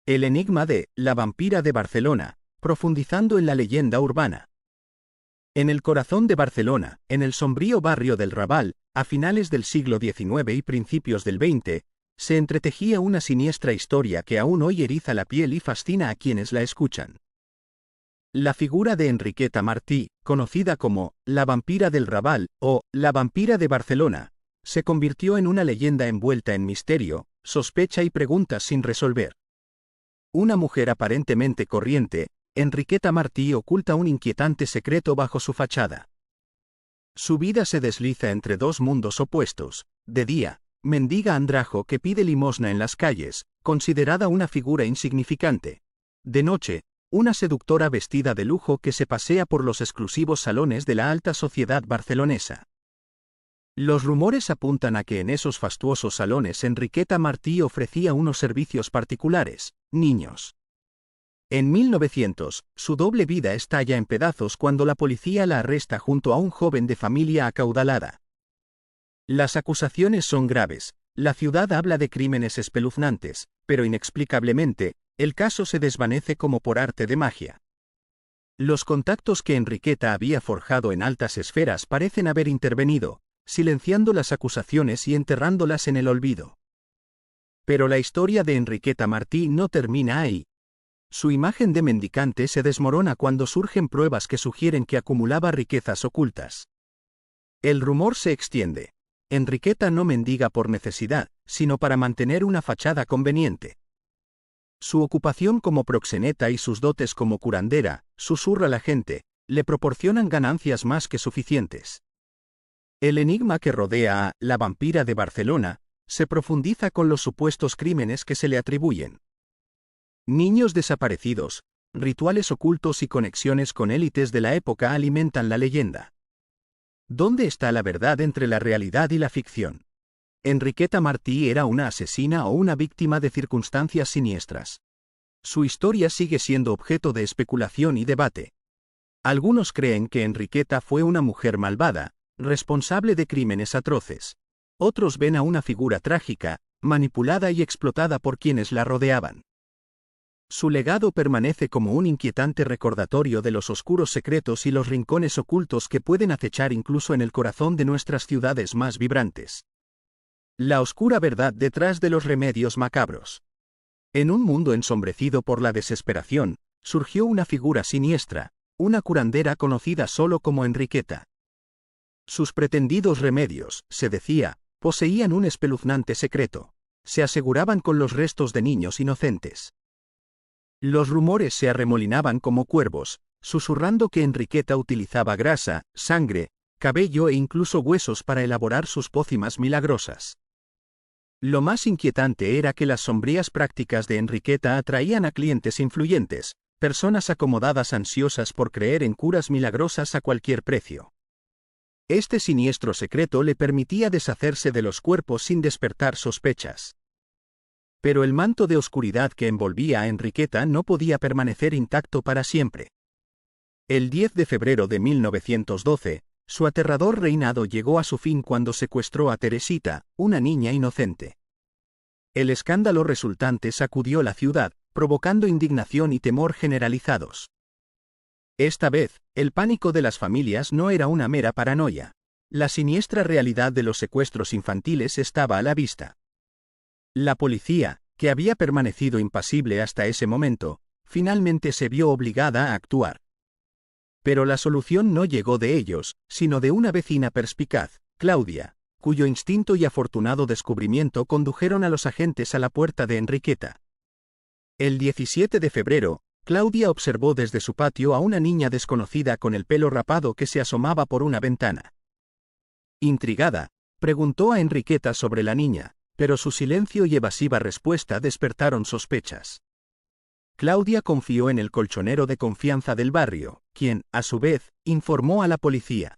El enigma de la vampira de Barcelona, profundizando en la leyenda urbana. En el corazón de Barcelona, en el sombrío barrio del Raval, a finales del siglo XIX y principios del XX, se entretejía una siniestra historia que aún hoy eriza la piel y fascina a quienes la escuchan. La figura de Enriqueta Martí, conocida como la vampira del Raval o la vampira de Barcelona, se convirtió en una leyenda envuelta en misterio, sospecha y preguntas sin resolver. Una mujer aparentemente corriente, Enriqueta Martí oculta un inquietante secreto bajo su fachada. Su vida se desliza entre dos mundos opuestos. De día, mendiga andrajo que pide limosna en las calles, considerada una figura insignificante. De noche, una seductora vestida de lujo que se pasea por los exclusivos salones de la alta sociedad barcelonesa. Los rumores apuntan a que en esos fastuosos salones Enriqueta Martí ofrecía unos servicios particulares: niños. En 1900, su doble vida estalla en pedazos cuando la policía la arresta junto a un joven de familia acaudalada. Las acusaciones son graves, la ciudad habla de crímenes espeluznantes, pero inexplicablemente, el caso se desvanece como por arte de magia. Los contactos que Enriqueta había forjado en altas esferas parecen haber intervenido, silenciando las acusaciones y enterrándolas en el olvido. Pero la historia de Enriqueta Martí no termina ahí. Su imagen de mendicante se desmorona cuando surgen pruebas que sugieren que acumulaba riquezas ocultas. El rumor se extiende. Enriqueta no mendiga por necesidad, sino para mantener una fachada conveniente. Su ocupación como proxeneta y sus dotes como curandera, susurra la gente, le proporcionan ganancias más que suficientes. El enigma que rodea a la vampira de Barcelona se profundiza con los supuestos crímenes que se le atribuyen. Niños desaparecidos, rituales ocultos y conexiones con élites de la época alimentan la leyenda. ¿Dónde está la verdad entre la realidad y la ficción? ¿Enriqueta Martí era una asesina o una víctima de circunstancias siniestras? Su historia sigue siendo objeto de especulación y debate. Algunos creen que Enriqueta fue una mujer malvada, responsable de crímenes atroces. Otros ven a una figura trágica, manipulada y explotada por quienes la rodeaban. Su legado permanece como un inquietante recordatorio de los oscuros secretos y los rincones ocultos que pueden acechar incluso en el corazón de nuestras ciudades más vibrantes. La oscura verdad detrás de los remedios macabros. En un mundo ensombrecido por la desesperación, surgió una figura siniestra, una curandera conocida solo como Enriqueta. Sus pretendidos remedios, se decía, poseían un espeluznante secreto. Se aseguraban con los restos de niños inocentes. Los rumores se arremolinaban como cuervos, susurrando que Enriqueta utilizaba grasa, sangre, cabello e incluso huesos para elaborar sus pócimas milagrosas. Lo más inquietante era que las sombrías prácticas de Enriqueta atraían a clientes influyentes, personas acomodadas ansiosas por creer en curas milagrosas a cualquier precio. Este siniestro secreto le permitía deshacerse de los cuerpos sin despertar sospechas. Pero el manto de oscuridad que envolvía a Enriqueta no podía permanecer intacto para siempre. El 10 de febrero de 1912, su aterrador reinado llegó a su fin cuando secuestró a Teresita, una niña inocente. El escándalo resultante sacudió la ciudad, provocando indignación y temor generalizados. Esta vez, el pánico de las familias no era una mera paranoia. La siniestra realidad de los secuestros infantiles estaba a la vista. La policía, que había permanecido impasible hasta ese momento, finalmente se vio obligada a actuar. Pero la solución no llegó de ellos, sino de una vecina perspicaz, Claudia, cuyo instinto y afortunado descubrimiento condujeron a los agentes a la puerta de Enriqueta. El 17 de febrero, Claudia observó desde su patio a una niña desconocida con el pelo rapado que se asomaba por una ventana. Intrigada, preguntó a Enriqueta sobre la niña, pero su silencio y evasiva respuesta despertaron sospechas. Claudia confió en el colchonero de confianza del barrio, quien, a su vez, informó a la policía.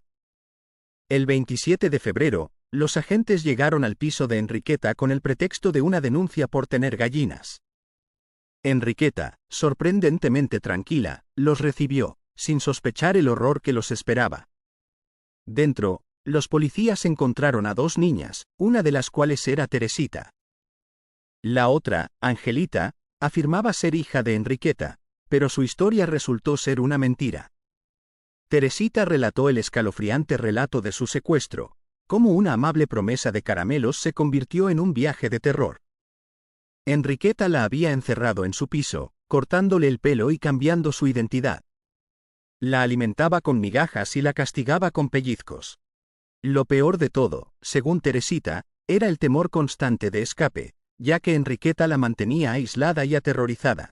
El 27 de febrero, los agentes llegaron al piso de Enriqueta con el pretexto de una denuncia por tener gallinas. Enriqueta, sorprendentemente tranquila, los recibió, sin sospechar el horror que los esperaba. Dentro, los policías encontraron a dos niñas, una de las cuales era Teresita. La otra, Angelita, Afirmaba ser hija de Enriqueta, pero su historia resultó ser una mentira. Teresita relató el escalofriante relato de su secuestro, cómo una amable promesa de caramelos se convirtió en un viaje de terror. Enriqueta la había encerrado en su piso, cortándole el pelo y cambiando su identidad. La alimentaba con migajas y la castigaba con pellizcos. Lo peor de todo, según Teresita, era el temor constante de escape, ya que Enriqueta la mantenía aislada y aterrorizada.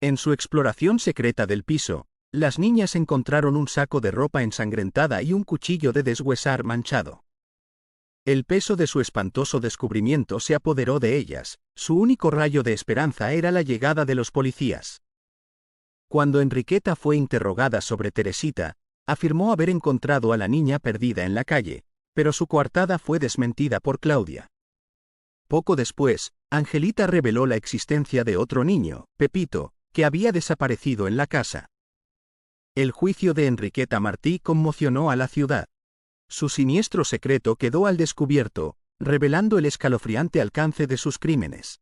En su exploración secreta del piso, las niñas encontraron un saco de ropa ensangrentada y un cuchillo de deshuesar manchado. El peso de su espantoso descubrimiento se apoderó de ellas, su único rayo de esperanza era la llegada de los policías. Cuando Enriqueta fue interrogada sobre Teresita, afirmó haber encontrado a la niña perdida en la calle, pero su coartada fue desmentida por Claudia. Poco después, Angelita reveló la existencia de otro niño, Pepito, que había desaparecido en la casa. El juicio de Enriqueta Martí conmocionó a la ciudad. Su siniestro secreto quedó al descubierto, revelando el escalofriante alcance de sus crímenes.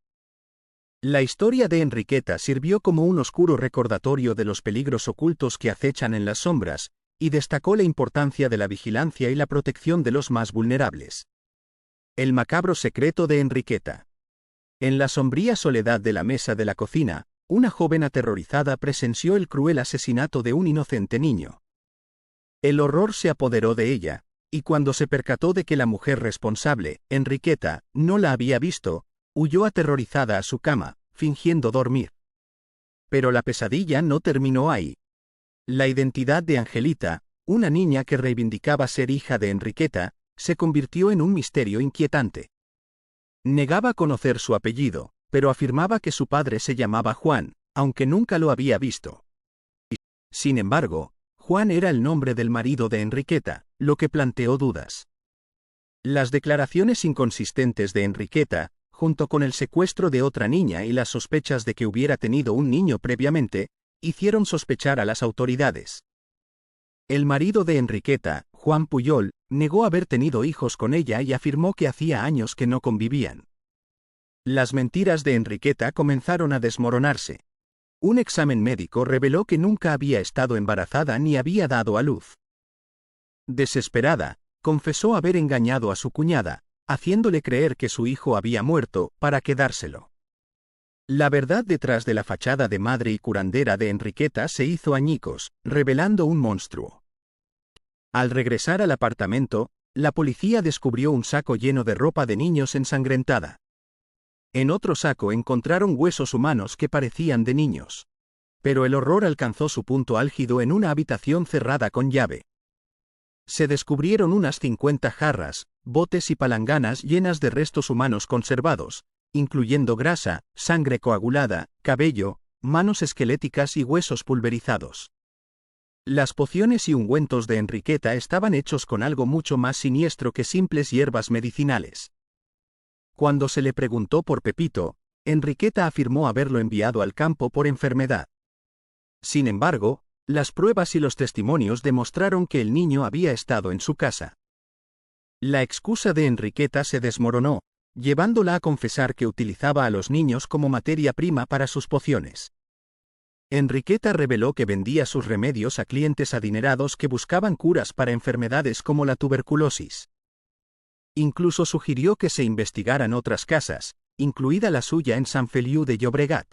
La historia de Enriqueta sirvió como un oscuro recordatorio de los peligros ocultos que acechan en las sombras, y destacó la importancia de la vigilancia y la protección de los más vulnerables. El macabro secreto de Enriqueta. En la sombría soledad de la mesa de la cocina, una joven aterrorizada presenció el cruel asesinato de un inocente niño. El horror se apoderó de ella, y cuando se percató de que la mujer responsable, Enriqueta, no la había visto, huyó aterrorizada a su cama, fingiendo dormir. Pero la pesadilla no terminó ahí. La identidad de Angelita, una niña que reivindicaba ser hija de Enriqueta, se convirtió en un misterio inquietante. Negaba conocer su apellido, pero afirmaba que su padre se llamaba Juan, aunque nunca lo había visto. Sin embargo, Juan era el nombre del marido de Enriqueta, lo que planteó dudas. Las declaraciones inconsistentes de Enriqueta, junto con el secuestro de otra niña y las sospechas de que hubiera tenido un niño previamente, hicieron sospechar a las autoridades. El marido de Enriqueta, Juan Puyol, negó haber tenido hijos con ella y afirmó que hacía años que no convivían. Las mentiras de Enriqueta comenzaron a desmoronarse. Un examen médico reveló que nunca había estado embarazada ni había dado a luz. Desesperada, confesó haber engañado a su cuñada, haciéndole creer que su hijo había muerto, para quedárselo. La verdad detrás de la fachada de madre y curandera de Enriqueta se hizo añicos, revelando un monstruo. Al regresar al apartamento, la policía descubrió un saco lleno de ropa de niños ensangrentada. En otro saco encontraron huesos humanos que parecían de niños. Pero el horror alcanzó su punto álgido en una habitación cerrada con llave. Se descubrieron unas 50 jarras, botes y palanganas llenas de restos humanos conservados, incluyendo grasa, sangre coagulada, cabello, manos esqueléticas y huesos pulverizados. Las pociones y ungüentos de Enriqueta estaban hechos con algo mucho más siniestro que simples hierbas medicinales. Cuando se le preguntó por Pepito, Enriqueta afirmó haberlo enviado al campo por enfermedad. Sin embargo, las pruebas y los testimonios demostraron que el niño había estado en su casa. La excusa de Enriqueta se desmoronó, llevándola a confesar que utilizaba a los niños como materia prima para sus pociones. Enriqueta reveló que vendía sus remedios a clientes adinerados que buscaban curas para enfermedades como la tuberculosis. Incluso sugirió que se investigaran otras casas, incluida la suya en Sant Feliu de Llobregat.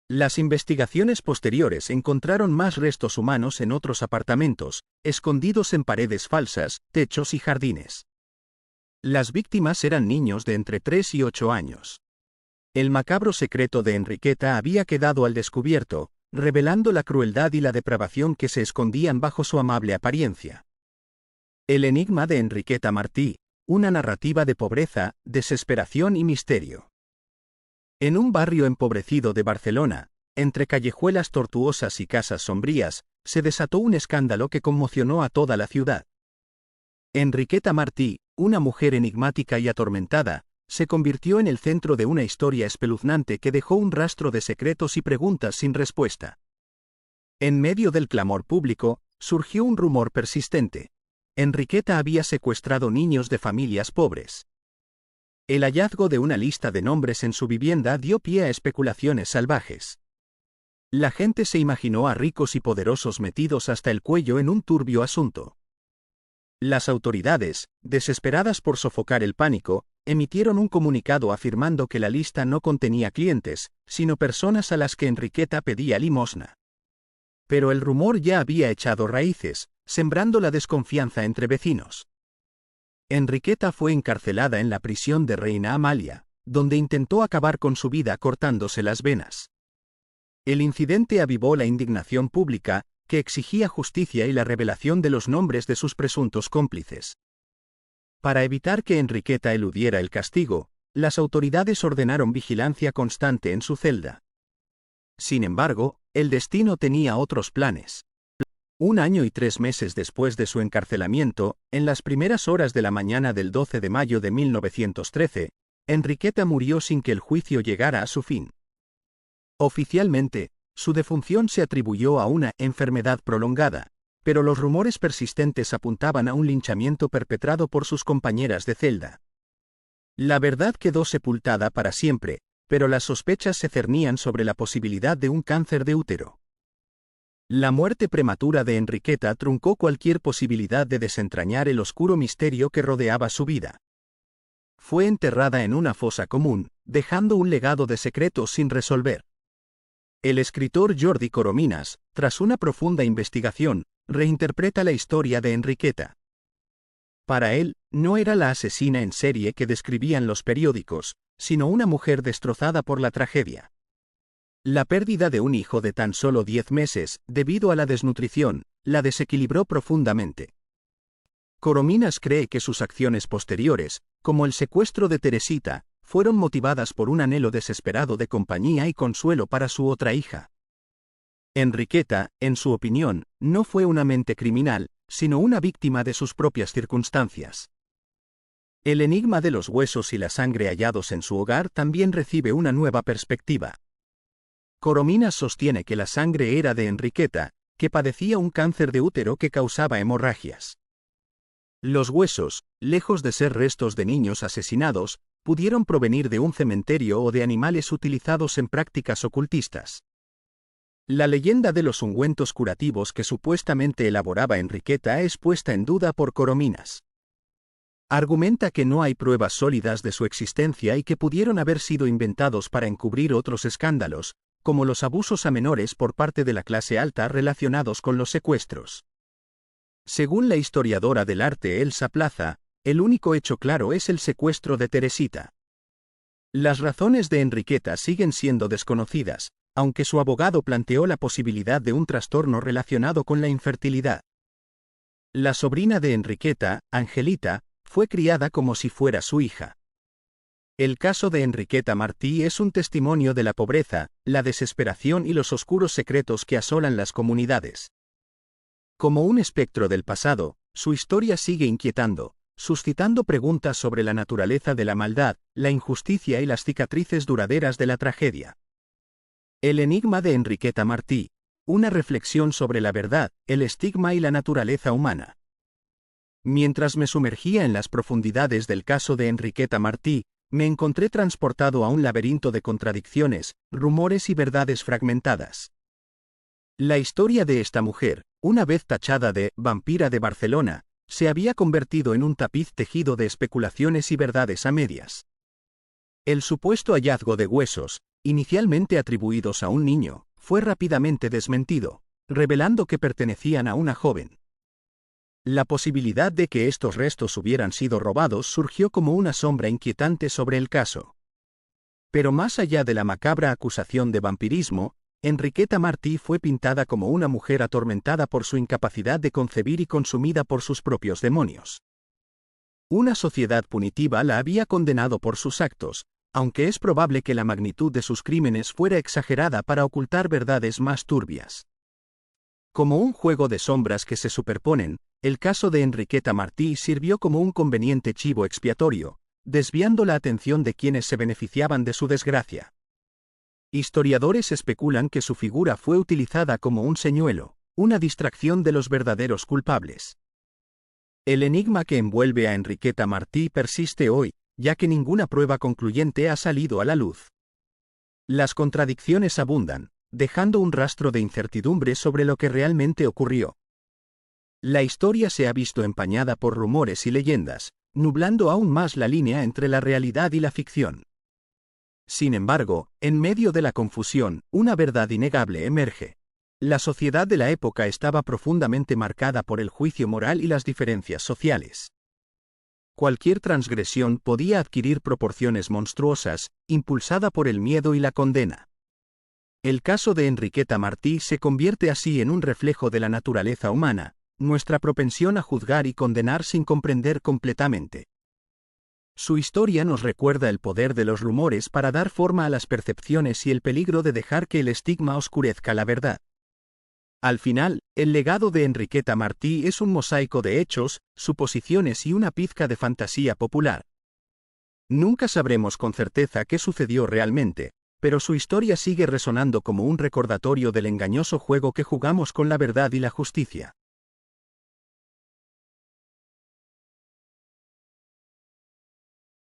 Las investigaciones posteriores encontraron más restos humanos en otros apartamentos, escondidos en paredes falsas, techos y jardines. Las víctimas eran niños de entre 3 y 8 años. El macabro secreto de Enriqueta había quedado al descubierto, revelando la crueldad y la depravación que se escondían bajo su amable apariencia. El enigma de Enriqueta Martí, una narrativa de pobreza, desesperación y misterio. En un barrio empobrecido de Barcelona, entre callejuelas tortuosas y casas sombrías, se desató un escándalo que conmocionó a toda la ciudad. Enriqueta Martí, una mujer enigmática y atormentada, se convirtió en el centro de una historia espeluznante que dejó un rastro de secretos y preguntas sin respuesta. En medio del clamor público, surgió un rumor persistente. Enriqueta había secuestrado niños de familias pobres. El hallazgo de una lista de nombres en su vivienda dio pie a especulaciones salvajes. La gente se imaginó a ricos y poderosos metidos hasta el cuello en un turbio asunto. Las autoridades, desesperadas por sofocar el pánico, emitieron un comunicado afirmando que la lista no contenía clientes, sino personas a las que Enriqueta pedía limosna. Pero el rumor ya había echado raíces, sembrando la desconfianza entre vecinos. Enriqueta fue encarcelada en la prisión de Reina Amalia, donde intentó acabar con su vida cortándose las venas. El incidente avivó la indignación pública, que exigía justicia y la revelación de los nombres de sus presuntos cómplices. Para evitar que Enriqueta eludiera el castigo, las autoridades ordenaron vigilancia constante en su celda. Sin embargo, el destino tenía otros planes. 1 año y 3 meses después de su encarcelamiento, en las primeras horas de la mañana del 12 de mayo de 1913, Enriqueta murió sin que el juicio llegara a su fin. Oficialmente, su defunción se atribuyó a una enfermedad prolongada, pero los rumores persistentes apuntaban a un linchamiento perpetrado por sus compañeras de celda. La verdad quedó sepultada para siempre, pero las sospechas se cernían sobre la posibilidad de un cáncer de útero. La muerte prematura de Enriqueta truncó cualquier posibilidad de desentrañar el oscuro misterio que rodeaba su vida. Fue enterrada en una fosa común, dejando un legado de secretos sin resolver. El escritor Jordi Corominas, tras una profunda investigación, reinterpreta la historia de Enriqueta. Para él, no era la asesina en serie que describían los periódicos, sino una mujer destrozada por la tragedia. La pérdida de un hijo de tan solo 10 meses, debido a la desnutrición, la desequilibró profundamente. Corominas cree que sus acciones posteriores, como el secuestro de Teresita, fueron motivadas por un anhelo desesperado de compañía y consuelo para su otra hija. Enriqueta, en su opinión, no fue una mente criminal, sino una víctima de sus propias circunstancias. El enigma de los huesos y la sangre hallados en su hogar también recibe una nueva perspectiva. Corominas sostiene que la sangre era de Enriqueta, que padecía un cáncer de útero que causaba hemorragias. Los huesos, lejos de ser restos de niños asesinados, pudieron provenir de un cementerio o de animales utilizados en prácticas ocultistas. La leyenda de los ungüentos curativos que supuestamente elaboraba Enriqueta es puesta en duda por Corominas. Argumenta que no hay pruebas sólidas de su existencia y que pudieron haber sido inventados para encubrir otros escándalos, como los abusos a menores por parte de la clase alta relacionados con los secuestros. Según la historiadora del arte Elsa Plaza, el único hecho claro es el secuestro de Teresita. Las razones de Enriqueta siguen siendo desconocidas, aunque su abogado planteó la posibilidad de un trastorno relacionado con la infertilidad. La sobrina de Enriqueta, Angelita, fue criada como si fuera su hija. El caso de Enriqueta Martí es un testimonio de la pobreza, la desesperación y los oscuros secretos que asolan las comunidades. Como un espectro del pasado, su historia sigue inquietando, suscitando preguntas sobre la naturaleza de la maldad, la injusticia y las cicatrices duraderas de la tragedia. El enigma de Enriqueta Martí, una reflexión sobre la verdad, el estigma y la naturaleza humana. Mientras me sumergía en las profundidades del caso de Enriqueta Martí, me encontré transportado a un laberinto de contradicciones, rumores y verdades fragmentadas. La historia de esta mujer, una vez tachada de vampira de Barcelona, se había convertido en un tapiz tejido de especulaciones y verdades a medias. El supuesto hallazgo de huesos, inicialmente atribuidos a un niño, fue rápidamente desmentido, revelando que pertenecían a una joven. La posibilidad de que estos restos hubieran sido robados surgió como una sombra inquietante sobre el caso. Pero más allá de la macabra acusación de vampirismo, Enriqueta Martí fue pintada como una mujer atormentada por su incapacidad de concebir y consumida por sus propios demonios. Una sociedad punitiva la había condenado por sus actos, aunque es probable que la magnitud de sus crímenes fuera exagerada para ocultar verdades más turbias. Como un juego de sombras que se superponen, el caso de Enriqueta Martí sirvió como un conveniente chivo expiatorio, desviando la atención de quienes se beneficiaban de su desgracia. Historiadores especulan que su figura fue utilizada como un señuelo, una distracción de los verdaderos culpables. El enigma que envuelve a Enriqueta Martí persiste hoy, ya que ninguna prueba concluyente ha salido a la luz. Las contradicciones abundan, dejando un rastro de incertidumbre sobre lo que realmente ocurrió. La historia se ha visto empañada por rumores y leyendas, nublando aún más la línea entre la realidad y la ficción. Sin embargo, en medio de la confusión, una verdad innegable emerge. La sociedad de la época estaba profundamente marcada por el juicio moral y las diferencias sociales. Cualquier transgresión podía adquirir proporciones monstruosas, impulsada por el miedo y la condena. El caso de Enriqueta Martí se convierte así en un reflejo de la naturaleza humana, nuestra propensión a juzgar y condenar sin comprender completamente. Su historia nos recuerda el poder de los rumores para dar forma a las percepciones y el peligro de dejar que el estigma oscurezca la verdad. Al final, el legado de Enriqueta Martí es un mosaico de hechos, suposiciones y una pizca de fantasía popular. Nunca sabremos con certeza qué sucedió realmente, pero su historia sigue resonando como un recordatorio del engañoso juego que jugamos con la verdad y la justicia.